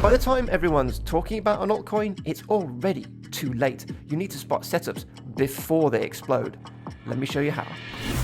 By the time everyone's talking about an altcoin, it's already too late. You need to spot setups before they explode. Let me show you how.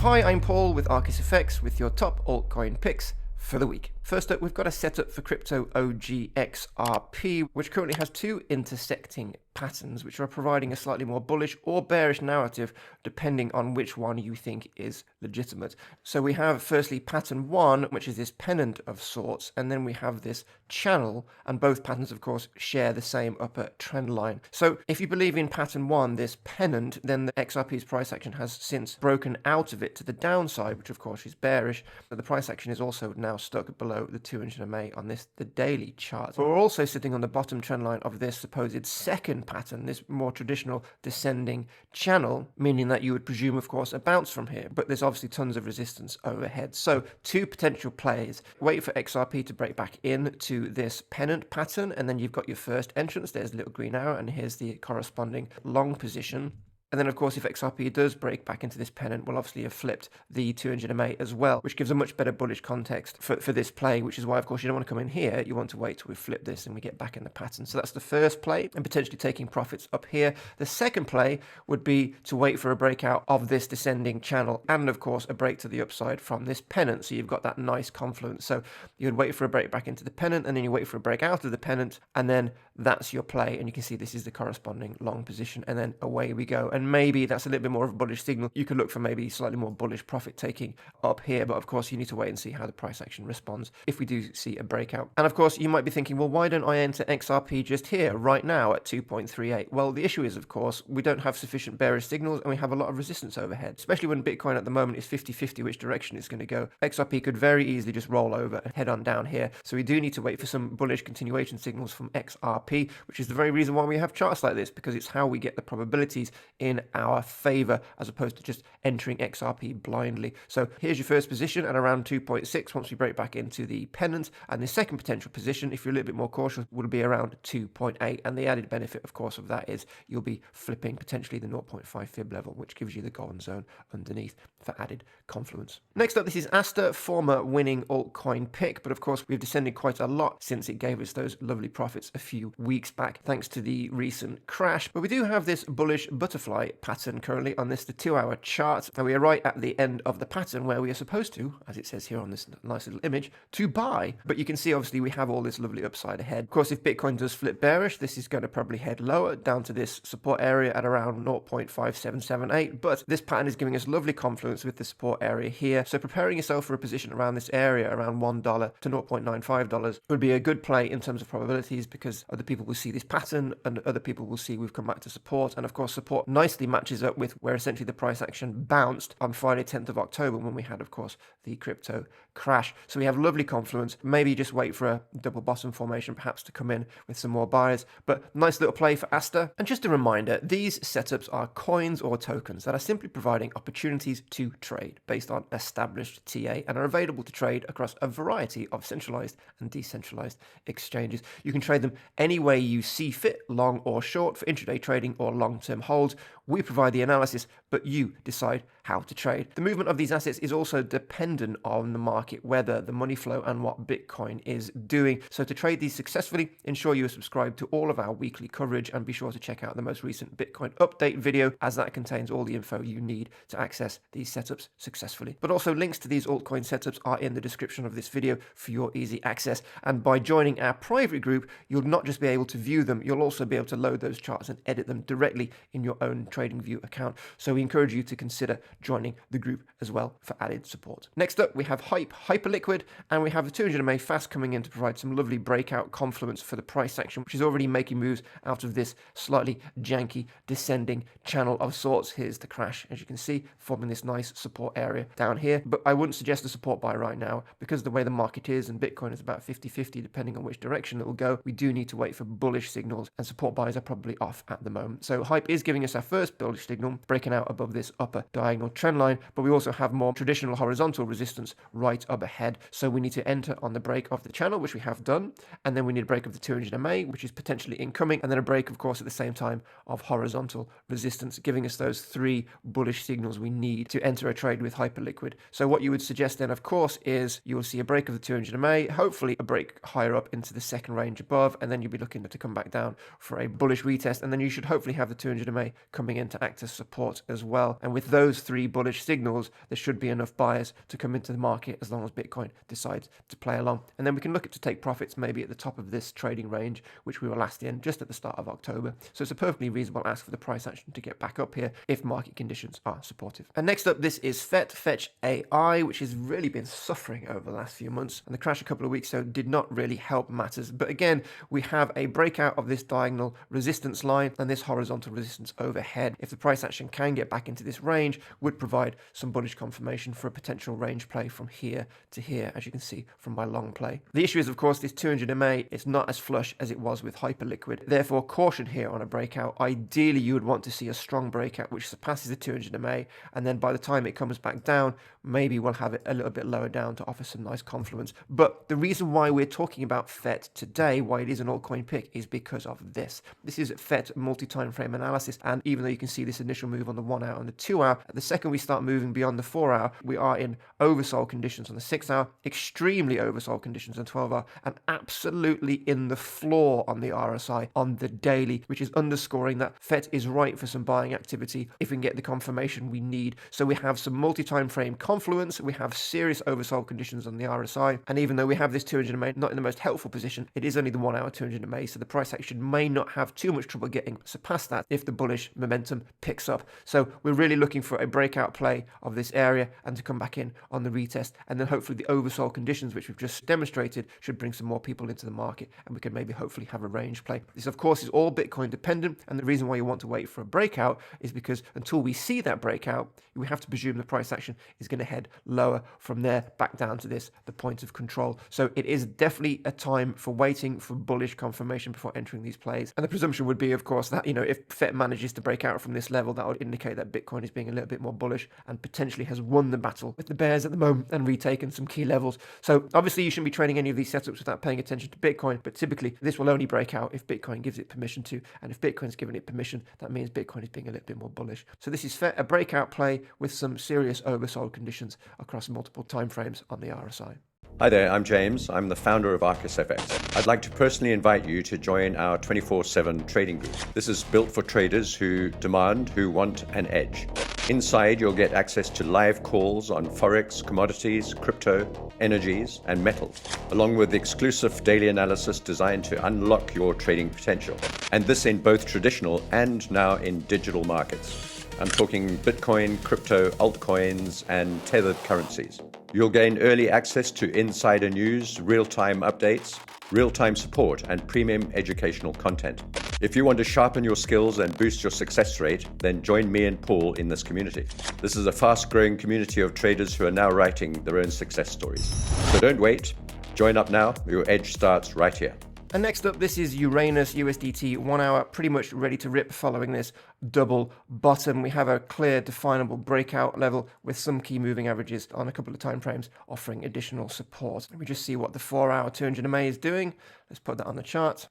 Hi, I'm Paul with ArcisFX with your top altcoin picks for the week. First up, we've got a setup for crypto OG XRP, which currently has two intersecting patterns, which are providing a slightly more bullish or bearish narrative, depending on which one you think is legitimate. So we have firstly pattern 1, which is this pennant of sorts, and then we have this channel, and both patterns, of course, share the same upper trend line. So if you believe in pattern 1, this pennant, then the XRP's price action has since broken out of it to the downside, which of course is bearish, but the price action is also now stuck below the 200 MA on the daily chart. But we're also sitting on the bottom trend line of this supposed second pattern, this more traditional descending channel, meaning that you would presume, of course, a bounce from here, but there's obviously tons of resistance overhead. So two potential plays: wait for XRP to break back into this pennant pattern, and then you've got your first entrance. There's a little green arrow, and here's the corresponding long position. And then, of course, if XRP does break back into this pennant, we'll obviously have flipped the 200 MA as well, which gives a much better bullish context for this play, which is why, of course, you don't want to come in here. You want to wait till we flip this and we get back in the pattern. So that's the first play, and potentially taking profits up here. The second play would be to wait for a breakout of this descending channel and, of course, a break to the upside from this pennant. So you've got that nice confluence. So you would wait for a break back into the pennant, and then you wait for a break out of the pennant, and then that's your play. And you can see this is the corresponding long position, and then away we go. And maybe that's a little bit more of a bullish signal. You could look for maybe slightly more bullish profit taking up here, but of course you need to wait and see how the price action responds if we do see a breakout. And of course you might be thinking, well, why don't I enter XRP just here right now at 2.38? Well, the issue is, of course, we don't have sufficient bearish signals, and we have a lot of resistance overhead, especially when Bitcoin at the moment is 50-50 which direction it's going to go. XRP could very easily just roll over and head on down here. So we do need to wait for some bullish continuation signals from XRP, which is the very reason why we have charts like this, because it's how we get the probabilities in our favor as opposed to just entering XRP blindly. So here's your first position at around 2.6 once we break back into the pennant, and the second potential position, if you're a little bit more cautious, will be around 2.8, and the added benefit, of course, of that is you'll be flipping potentially the 0.5 fib level, which gives you the golden zone underneath for added confluence. Next up, this is ASTER, former winning altcoin pick, but of course we've descended quite a lot since it gave us those lovely profits a few weeks back thanks to the recent crash. But we do have this bullish butterfly pattern currently on this, the 2-hour chart, and we are right at the end of the pattern where we are supposed to, as it says here on this nice little image, to buy. But you can see obviously we have all this lovely upside ahead. Of course, if Bitcoin does flip bearish, this is going to probably head lower down to this support area at around 0.5778, but this pattern is giving us lovely confluence with the support area here. So preparing yourself for a position around this area, around $1 to $0.95, would be a good play in terms of probabilities, because other people will see this pattern and other people will see we've come back to support. And of course, support nicely matches up with where essentially the price action bounced on Friday 10th of October when we had, of course, the crypto crash. So we have lovely confluence. Maybe just wait for a double bottom formation perhaps to come in with some more buyers, but nice little play for ASTER. And just a reminder, these setups are coins or tokens that are simply providing opportunities to trade based on established TA and are available to trade across a variety of centralized and decentralized exchanges. You can trade them any way you see fit, long or short, for intraday trading or long-term holds. We provide the analysis, but you decide how to trade. The movement of these assets is also dependent on the market weather, the money flow, and what Bitcoin is doing. So to trade these successfully, ensure you are subscribed to all of our weekly coverage, and be sure to check out the most recent Bitcoin update video, as that contains all the info you need to access these setups successfully. But also links to these altcoin setups are in the description of this video for your easy access. And by joining our private group, you'll not just be able to view them, you'll also be able to load those charts and edit them directly in your own TradingView account. So we encourage you to consider joining the group as well for added support. Next up, we have Hyperliquid, and we have the 200 MA fast coming in to provide some lovely breakout confluence for the price action, which is already making moves out of this slightly janky descending channel of sorts. Here's the crash, as you can see, forming this nice support area down here. But I wouldn't suggest a support buy right now, because the way the market is, and Bitcoin is about 50-50 depending on which direction it will go, we do need to wait for bullish signals, and support buys are probably off at the moment. So Hype is giving us our first first bullish signal, breaking out above this upper diagonal trend line, but we also have more traditional horizontal resistance right up ahead. So we need to enter on the break of the channel, which we have done, and then we need a break of the 200 MA, which is potentially incoming, and then a break, of course, at the same time of horizontal resistance, giving us those three bullish signals we need to enter a trade with hyperliquid. So what you would suggest then, of course, is you will see a break of the 200 MA, hopefully a break higher up into the second range above, and then you'll be looking to come back down for a bullish retest, and then you should hopefully have the 200 MA coming in to act as support as well. And with those three bullish signals, there should be enough buyers to come into the market as long as Bitcoin decides to play along. And then we can look at to take profits maybe at the top of this trading range, which we were last in just at the start of October. So it's a perfectly reasonable ask for the price action to get back up here if market conditions are supportive. And next up, this is FET, Fetch AI, which has really been suffering over the last few months. And the crash a couple of weeks ago did not really help matters. But again, we have a breakout of this diagonal resistance line and this horizontal resistance overhead. If the price action can get back into this range, would provide some bullish confirmation for a potential range play from here to here, as you can see from my long play. The issue is, of course, this 200 MA is not as flush as it was with hyperliquid. Therefore, caution here on a breakout. Ideally, you would want to see a strong breakout which surpasses the 200 MA, and then by the time it comes back down, maybe we'll have it a little bit lower down to offer some nice confluence. But the reason why we're talking about FET today, why it is an altcoin pick, is because of this. This is FET multi-time frame analysis, and even though you can see this initial move on the 1 hour and the 2 hour, the second we start moving beyond the 4 hour, we are in oversold conditions on the 6 hour, extremely oversold conditions on 12 hour, and absolutely in the floor on the RSI on the daily, which is underscoring that FET is right for some buying activity if we can get the confirmation we need. So we have some multi-time frame confluence, we have serious oversold conditions on the RSI, and even though we have this 200 MA not in the most helpful position, it is only the 1 hour 200 MA, so the price action may not have too much trouble getting surpast that if the bullish momentum picks up. So we're really looking for a breakout play of this area and to come back in on the retest, and then hopefully the oversold conditions which we've just demonstrated should bring some more people into the market, and we can maybe hopefully have a range play. This, of course, is all Bitcoin dependent, and the reason why you want to wait for a breakout is because until we see that breakout, we have to presume the price action is going to head lower from there back down to this, the point of control. So it is definitely a time for waiting for bullish confirmation before entering these plays. And the presumption would be, of course, that, you know, if FET manages to break out from this level, that would indicate that Bitcoin is being a little bit more bullish and potentially has won the battle with the bears at the moment and retaken some key levels. So obviously you shouldn't be trading any of these setups without paying attention to Bitcoin, but typically this will only break out if Bitcoin gives it permission to, and if Bitcoin's given it permission, that means Bitcoin is being a little bit more bullish. So this is FET, a breakout play with some serious oversold conditions across multiple timeframes on the RSI. Hi there, I'm James. I'm the founder of ArcisFX. I'd like to personally invite you to join our 24/7 trading group. This is built for traders who want an edge. Inside, you'll get access to live calls on Forex, commodities, crypto, energies, and metals, along with exclusive daily analysis designed to unlock your trading potential. And this in both traditional and now in digital markets. I'm talking Bitcoin, crypto, altcoins, and tethered currencies. You'll gain early access to insider news, real-time updates, real-time support, and premium educational content. If you want to sharpen your skills and boost your success rate, then join me and Paul in this community. This is a fast-growing community of traders who are now writing their own success stories. So don't wait. Join up now. Your edge starts right here. And next up, this is URANUS USDT 1 hour, pretty much ready to rip following this double bottom. We have a clear definable breakout level with some key moving averages on a couple of time frames offering additional support. Let me just see what the 4 hour 200 MA is doing. Let's put that on the chart.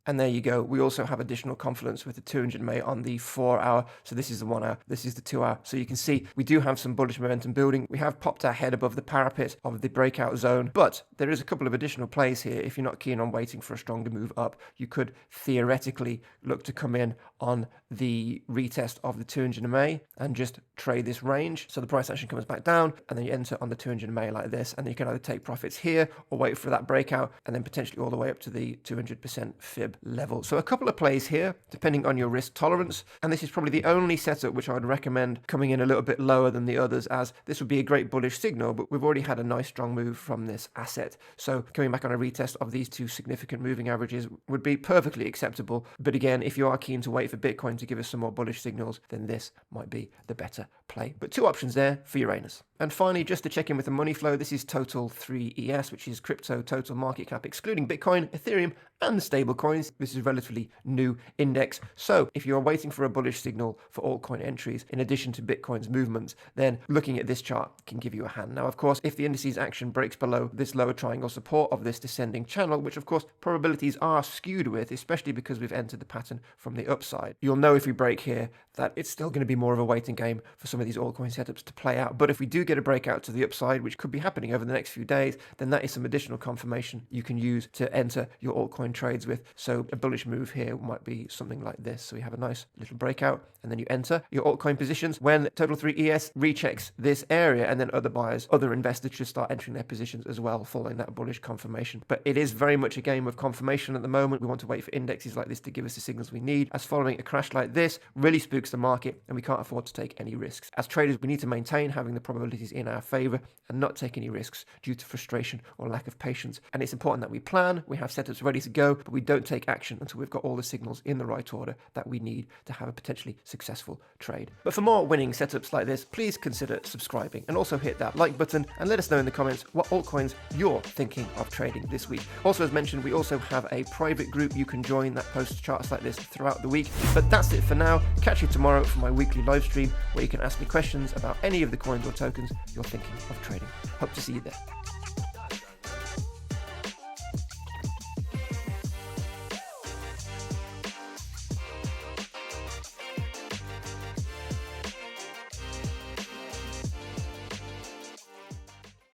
And there you go. We also have additional confluence with the 200 MA on the 4 hour. So this is the 1 hour. This is the 2 hour. So you can see we do have some bullish momentum building. We have popped our head above the parapet of the breakout zone, but there is a couple of additional plays here. If you're not keen on waiting for a stronger move up, you could theoretically look to come in on the retest of the 200 MA and just trade this range. So the price action comes back down and then you enter on the 200 MA like this, and then you can either take profits here or wait for that breakout and then potentially all the way up to the 200% fib level. So a couple of plays here depending on your risk tolerance, and this is probably the only setup which I would recommend coming in a little bit lower than the others, as this would be a great bullish signal, but we've already had a nice strong move from this asset. So coming back on a retest of these two significant moving averages would be perfectly acceptable. But again, if you are keen to wait for Bitcoin to give us some more bullish signals, then this might be the better play. But 2 options there for URANUS. And finally, just to check in with the money flow, this is total 3ES, which is crypto total market cap, excluding Bitcoin, Ethereum, and the stable coins. This is a relatively new index. So if you're waiting for a bullish signal for altcoin entries, in addition to Bitcoin's movements, then looking at this chart can give you a hand. Now, of course, if the indices action breaks below this lower triangle support of this descending channel, which of course probabilities are skewed with, especially because we've entered the pattern from the upside, you'll know if we break here that it's still going to be more of a waiting game for some of these altcoin setups to play out. But if we do get a breakout to the upside, which could be happening over the next few days, then that is some additional confirmation you can use to enter your altcoin trades with. So a bullish move here might be something like this. So we have a nice little breakout, and then you enter your altcoin positions when total 3ES rechecks this area, and then other buyers, other investors should start entering their positions as well following that bullish confirmation. But it is very much a game of confirmation at the moment. We want to wait for indexes like this to give us the signals we need, as following a crash like this really spooks the market, and we can't afford to take any risks. As traders, we need to maintain having the probabilities in our favor and not take any risks due to frustration or lack of patience. And it's important that we plan, we have setups ready to go, but we don't take action until we've got all the signals in the right order that we need to have a potentially successful trade. But for more winning setups like this, please consider subscribing and also hit that like button and let us know in the comments what altcoins you're thinking of trading this week. Also, as mentioned, we also have a private group you can join that posts charts like this throughout the week. But that's it for now. Catch you tomorrow for my weekly live stream where you can ask me questions about any of the coins or tokens you're thinking of trading. Hope to see you there.